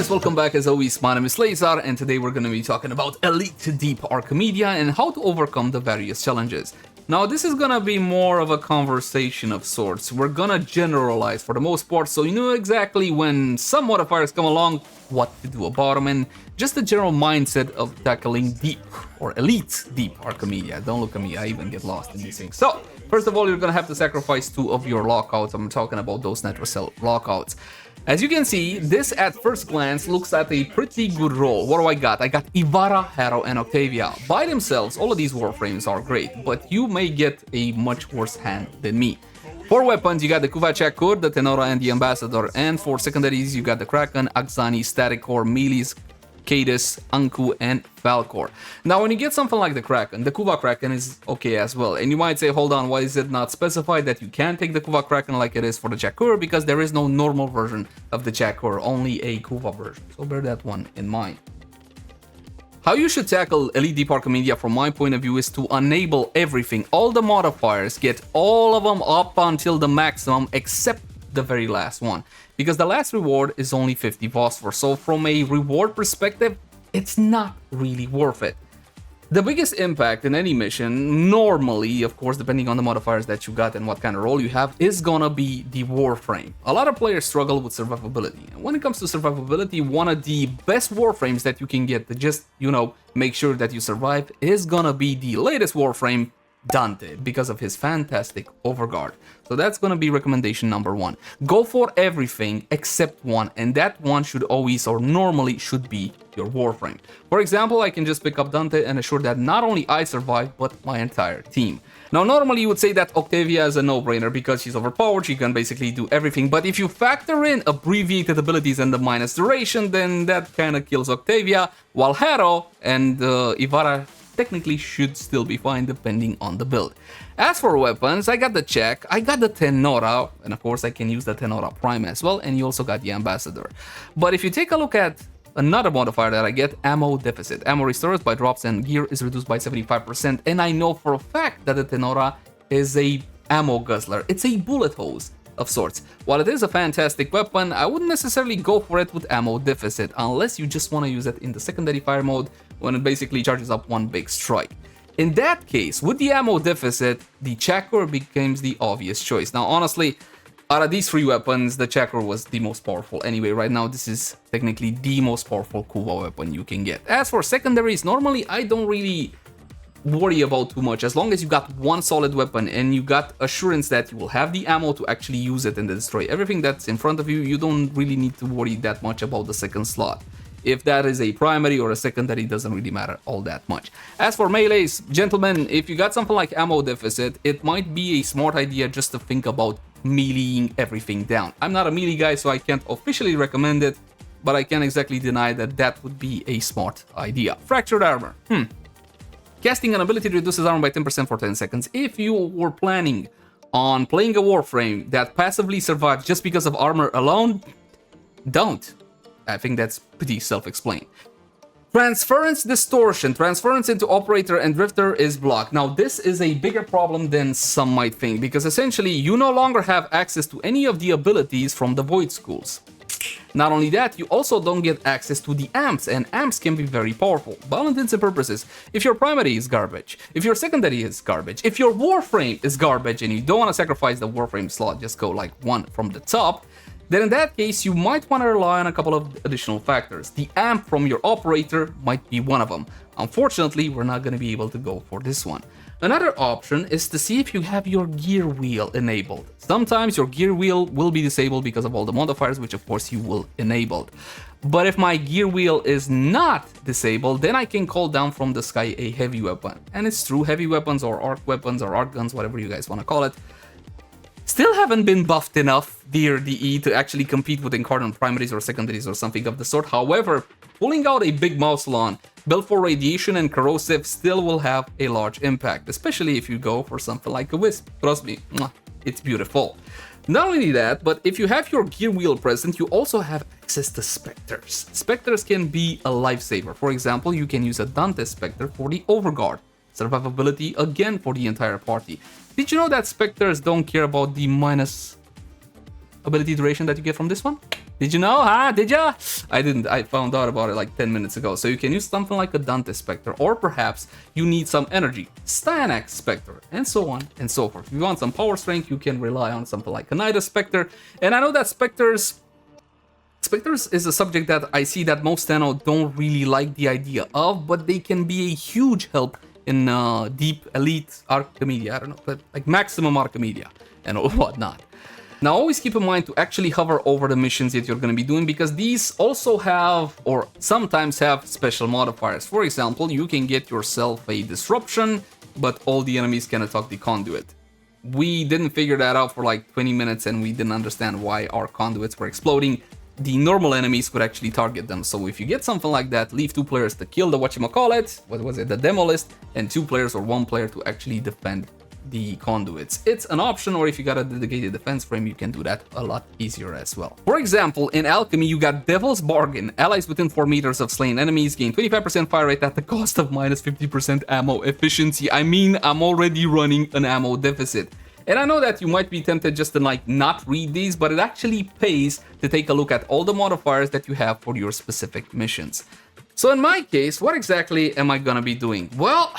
guys, welcome back. As always, my name is Leyzar, and today we're going to be talking about Elite Deep Archimedea and how to overcome the various challenges. Now, this is going to be more of a conversation of sorts. We're going to generalize for the most part, so you know exactly when some modifiers come along, what to do about them, and just the general mindset of tackling Deep or Elite Deep Archimedea. Don't look at me, I even get lost in these things. So, first of all, you're going to have to sacrifice 2 of your lockouts. I'm talking about those Nether Cell lockouts. As you can see, this at first glance looks at a pretty good roll. What do I got? I got Ivara, Harrow, and Octavia. By themselves, all of these Warframes are great, but you may get a much worse hand than me. For weapons, you got the Kuva-Chakur, the Tenora, and the Ambassador. And for secondaries, you got the Kraken, Axani, Static Core, Melees, Cadus, Anku, and Falcor. Now, when you get something like the Kraken, the Kuva Kraken is okay as well. And you might say, hold on, why is it not specified that you can take the Kuva Kraken like it is for the Chakur? Because there is no normal version of the Chakur, only a Kuva version. So bear that one in mind. How you should tackle Elite Deep Archimedea from my point of view is to enable everything. All the modifiers, get all of them up until the maximum except the very last one, because the last reward is only 50 phosphor, so from a reward perspective it's not really worth it. The biggest impact in any mission, normally, of course, depending on the modifiers that you got and what kind of role you have, is gonna be the Warframe. A lot of players struggle with survivability, and when it comes to survivability, one of the best Warframes that you can get to just, you know, make sure that you survive is gonna be the latest Warframe, Dante, because of his fantastic overguard. So that's gonna be recommendation number 1. Go for everything except one, and that one should always or normally should be your Warframe. For example, I can just pick up Dante and assure that not only I survive, but my entire team. Now, normally you would say that Octavia is a no-brainer because she's overpowered, she can basically do everything, but if you factor in abbreviated abilities and the minus duration, then that kind of kills Octavia, while Harrow and Ivara technically should still be fine depending on the build. As for weapons, I got the Check, I got the Tenora, and of course I can use the Tenora Prime as well, and you also got the Ambassador. But if you take a look at another modifier that I get, Ammo Deficit. Ammo restores by drops and gear is reduced by 75%, and I know for a fact that the Tenora is a ammo guzzler. It's a bullet hose of sorts. While it is a fantastic weapon, I wouldn't necessarily go for it with Ammo Deficit unless you just want to use it in the secondary fire mode when it basically charges up one big strike. In that case, with the Ammo Deficit, the Chakur becomes the obvious choice. Now, honestly, out of these 3 weapons, the Chakur was the most powerful. Anyway, right now, this is technically the most powerful Kuva weapon you can get. As for secondaries, normally I don't really worry about too much. As long as you got one solid weapon and you got assurance that you will have the ammo to actually use it and destroy everything that's in front of you, you don't really need to worry that much about the second slot. If that is a primary or a secondary, doesn't really matter all that much. As for melees, gentlemen, if you got something like Ammo Deficit, it might be a smart idea just to think about meleeing everything down. I'm not a melee guy, so I can't officially recommend it, but I can't exactly deny that that would be a smart idea. Fractured armor. Casting an ability reduces armor by 10% for 10 seconds. If you were planning on playing a Warframe that passively survives just because of armor alone, don't. I think that's pretty self-explained. Transference Distortion. Transference into Operator and Drifter is blocked. Now, this is a bigger problem than some might think, because essentially you no longer have access to any of the abilities from the Void Schools. Not only that, you also don't get access to the amps, and amps can be very powerful. By all intents and purposes, if your primary is garbage, if your secondary is garbage, if your Warframe is garbage and you don't want to sacrifice the Warframe slot, just go like one from the top, then in that case, you might want to rely on a couple of additional factors. The amp from your operator might be one of them. Unfortunately, we're not going to be able to go for this one. Another option is to see if you have your gear wheel enabled. Sometimes your gear wheel will be disabled because of all the modifiers, which of course you will enable. But if my gear wheel is not disabled, then I can call down from the sky a heavy weapon. And it's true, heavy weapons or arc guns, whatever you guys want to call it, still haven't been buffed enough, dear DE, to actually compete with incarnate primaries or secondaries or something of the sort. However, pulling out a big Mausolon built for radiation and corrosive still will have a large impact, especially if you go for something like a Wisp. Trust me, it's beautiful. Not only that, but if you have your gear wheel present, you also have access to Spectres. Spectres can be a lifesaver. For example, you can use a Dante Spectre for the Overguard. Survivability again for the entire party. Did you know that Spectres don't care about the minus ability duration that you get from this one? Did you know, huh? Did ya? I didn't. I found out about it like 10 minutes ago. So you can use something like a Dante Spectre, or perhaps you need some energy, Styanax Spectre, and so on and so forth. If you want some power strength, you can rely on something like a Nida Spectre. And I know that Spectres is a subject that I see that most Stano don't really like the idea of, but they can be a huge help in Deep Elite Archimedia. I don't know, but like Maximum Archimedia and whatnot. Now always keep in mind to actually hover over the missions that you're going to be doing, because these also have, or sometimes have, special modifiers. For example, you can get yourself a disruption, but all the enemies can attack the conduit. We didn't figure that out for like 20 minutes and we didn't understand why our conduits were exploding. The normal enemies could actually target them. So if you get something like that, leave 2 players to kill the whatchamacallit, what was it, the demolist, and 2 players or 1 player to actually defend the conduits. It's an option, or if you got a dedicated defense frame, you can do that a lot easier as well. For example, in Alchemy, you got Devil's Bargain. Allies within 4 meters of slain enemies gain 25% fire rate at the cost of minus 50% ammo efficiency. I mean, I'm already running an ammo deficit. And I know that you might be tempted just to like not read these, but it actually pays to take a look at all the modifiers that you have for your specific missions. So in my case, what exactly am I gonna be doing? Well,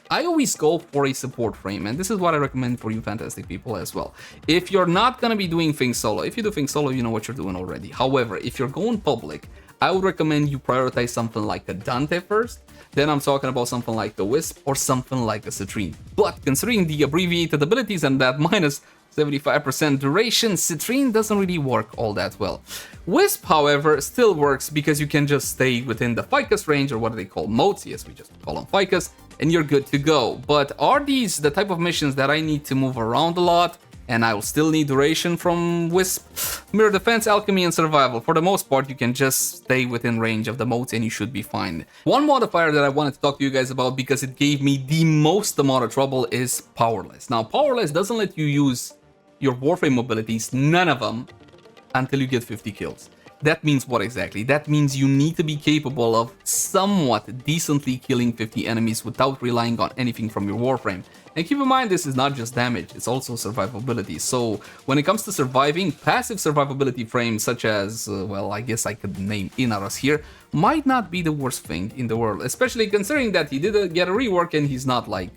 I always go for a support frame, and this is what I recommend for you fantastic people as well. If you're not gonna be doing things solo, if you do things solo, you know what you're doing already. However, if you're going public, I would recommend you prioritize something like a Dante first, then I'm talking about something like the Wisp or something like a Citrine. But considering the abbreviated abilities and that minus 75% duration, Citrine doesn't really work all that well. Wisp, however, still works because you can just stay within the ficus range, or what they call modes, yes, we just call them ficus, and you're good to go. But are these the type of missions that I need to move around a lot, and I will still need duration from Wisp? Mirror Defense, Alchemy, and Survival. For the most part, you can just stay within range of the modes and you should be fine. One modifier that I wanted to talk to you guys about because it gave me the most amount of trouble is Powerless. Now, Powerless doesn't let you use your Warframe abilities, none of them, until you get 50 kills. That means what exactly? That means you need to be capable of somewhat decently killing 50 enemies without relying on anything from your Warframe. And keep in mind, this is not just damage, it's also survivability. So when it comes to surviving, passive survivability frames such as, well, I guess I could name Inaros here, might not be the worst thing in the world, especially considering that he did get a rework and he's not like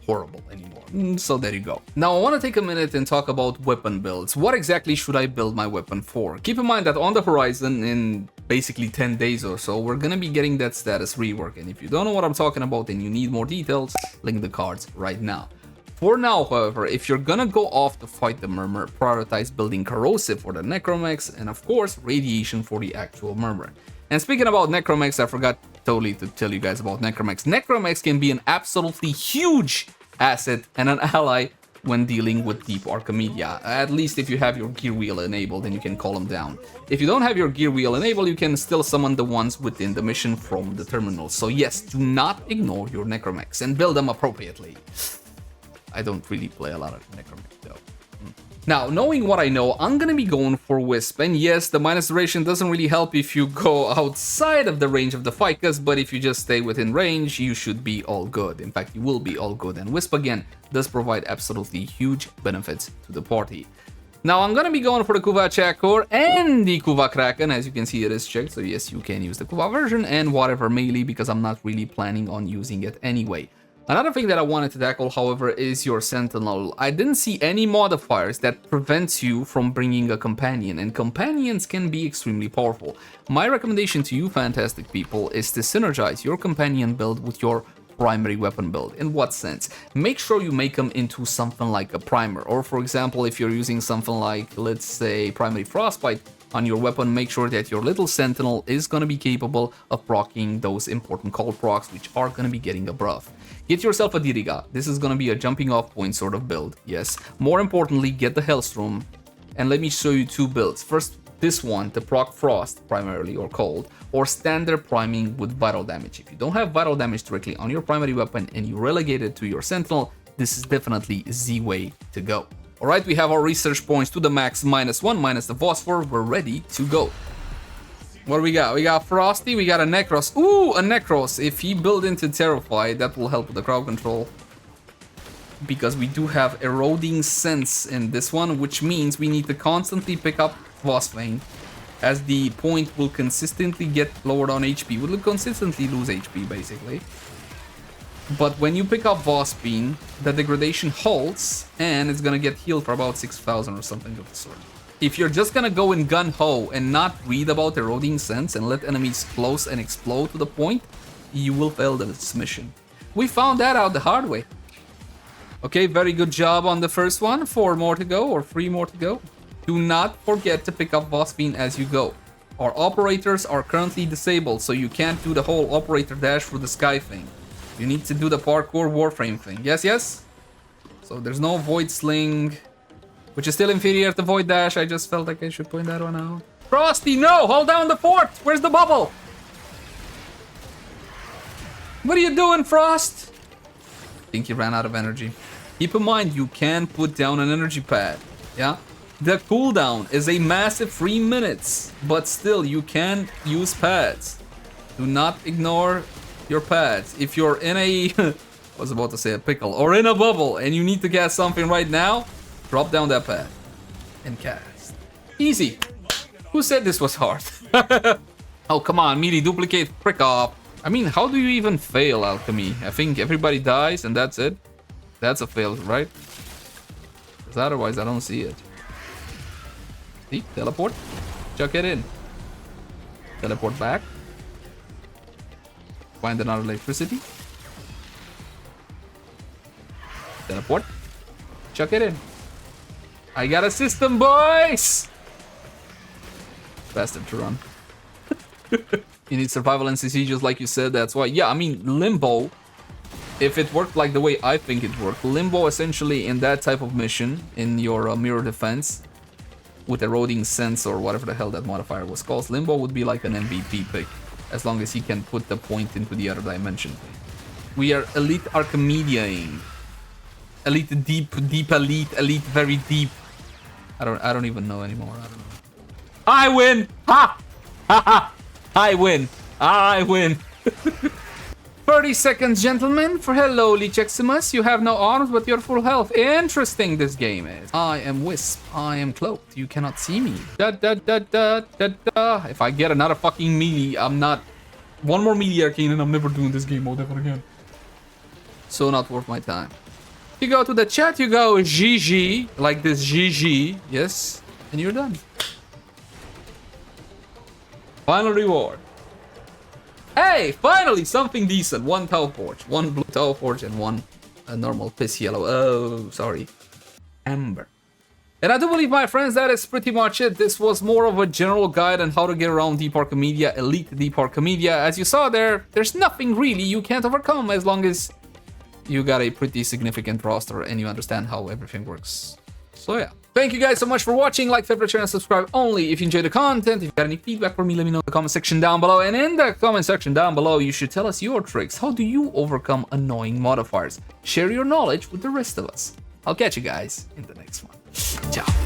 horrible anymore. So there you go. Now I want to take a minute and talk about weapon builds. What exactly should I build my weapon for? Keep in mind that on the horizon, in basically 10 days or so, we're gonna be getting that status rework. And if you don't know what I'm talking about and you need more details, link the cards right now. For now, however, if you're gonna go off to fight the Murmur, prioritize building Corrosive for the Necromex, and of course, Radiation for the actual Murmur. And speaking about Necromex, I forgot totally to tell you guys about Necromex. Necromex can be an absolutely huge asset and an ally when dealing with Deep Archimedea. At least if you have your gear wheel enabled, then you can call them down. If you don't have your gear wheel enabled, you can still summon the ones within the mission from the terminal. So yes, do not ignore your Necromex and build them appropriately. I don't really play a lot of Necromex though. Now, knowing what I know, I'm gonna be going for Wisp, and yes, the minus duration doesn't really help if you go outside of the range of the ficus, but if you just stay within range, you should be all good. In fact, you will be all good, and Wisp again does provide absolutely huge benefits to the party. Now, I'm gonna be going for the Kuva Chakor and the Kuva Kraken. As you can see, it is checked, so yes, you can use the Kuva version and whatever melee, because I'm not really planning on using it anyway. Another thing that I wanted to tackle, however, is your Sentinel. I didn't see any modifiers that prevents you from bringing a companion, and companions can be extremely powerful. My recommendation to you fantastic people is to synergize your companion build with your primary weapon build. In what sense? Make sure you make them into something like a primer, or for example, if you're using something like, let's say, primary frostbite on your weapon, make sure that your little Sentinel is going to be capable of proccing those important cold procs, which are going to be getting a buff. Get yourself a Diriga. This is going to be a jumping off point sort of build, yes. More importantly, get the Hellstrom, and let me show you 2 builds. First, this one, to proc Frost, primarily, or Cold, or standard priming with vital damage. If you don't have vital damage directly on your primary weapon and you relegate it to your Sentinel, this is definitely the way to go. Alright, we have our research points to the max, -1, minus the Phosphor, we're ready to go. What do we got? We got Frosty, we got a Necros. Ooh, a Necros. If he build into Terrify, that will help with the crowd control. Because we do have Eroding Sense in this one, which means we need to constantly pick up Phosphane as the point will consistently get lowered on HP. Will consistently lose HP, basically. But when you pick up Warframe, the degradation halts, and it's gonna get healed for about 6,000 or something of the sort. If you're just gonna go in gun-ho and not read about eroding sense and let enemies close and explode to the point, you will fail this mission. We found that out the hard way. Okay, very good job on the first one. 4 more to go, or 3 more to go. Do not forget to pick up Warframe as you go. Our operators are currently disabled, so you can't do the whole operator dash through the sky thing. You need to do the parkour Warframe thing. Yes, yes? So there's no Void Sling, which is still inferior to Void Dash. I just felt like I should point that one out. Frosty, no! Hold down the fort! Where's the bubble? What are you doing, Frost? I think he ran out of energy. Keep in mind, you can put down an energy pad. Yeah? The cooldown is a massive 3 minutes, but still, you can use pads. Do not ignore your pads. If you're in a... I was about to say a pickle. Or in a bubble, and you need to cast something right now, drop down that pad and cast. Easy. Who said this was hard? Oh, come on, melee duplicate, prick off. I mean, how do you even fail alchemy? I think everybody dies and that's it. That's a fail, right? Because otherwise I don't see it. See? Teleport. Chuck it in. Teleport back. Find another electricity. Teleport. Chuck it in. I got a system, boys! Faster to run. You need survival and CC just like you said, that's why. Yeah, I mean, Limbo, if it worked like the way I think it worked, Limbo essentially in that type of mission, in your mirror defense, with eroding sense or whatever the hell that modifier was called, Limbo would be like an MVP pick, as long as he can put the point into the other dimension. We are elite Archimedean. Elite deep, deep elite, elite very deep. I don't even know anymore. I don't know. I win! Ha! Ha ha! I win! I win! 30 seconds, gentlemen, for hello, Leecheximus. You have no arms, but you're full health. Interesting this game is. I am Wisp. I am cloaked. You cannot see me. Da da da da da da. If I get another fucking melee, I'm not... One more melee arcane and I'm never doing this game mode ever again. So not worth my time. You go to the chat, you go GG, like this GG, yes, and you're done. Final reward. Hey, finally something decent. 1 Tau Forge, 1 blue Tau Forge, and 1 normal piss yellow. Oh, sorry. Amber. And I do believe, my friends, that is pretty much it. This was more of a general guide on how to get around Deep Archimedea, Elite Deep Archimedea. As you saw there, there's nothing really you can't overcome as long as you got a pretty significant roster and you understand how everything works. So yeah. Thank you guys so much for watching. Like, favorite, share, and subscribe only if you enjoy the content. If you got any feedback for me, let me know in the comment section down below. And in the comment section down below, you should tell us your tricks. How do you overcome annoying modifiers? Share your knowledge with the rest of us. I'll catch you guys in the next one. Ciao.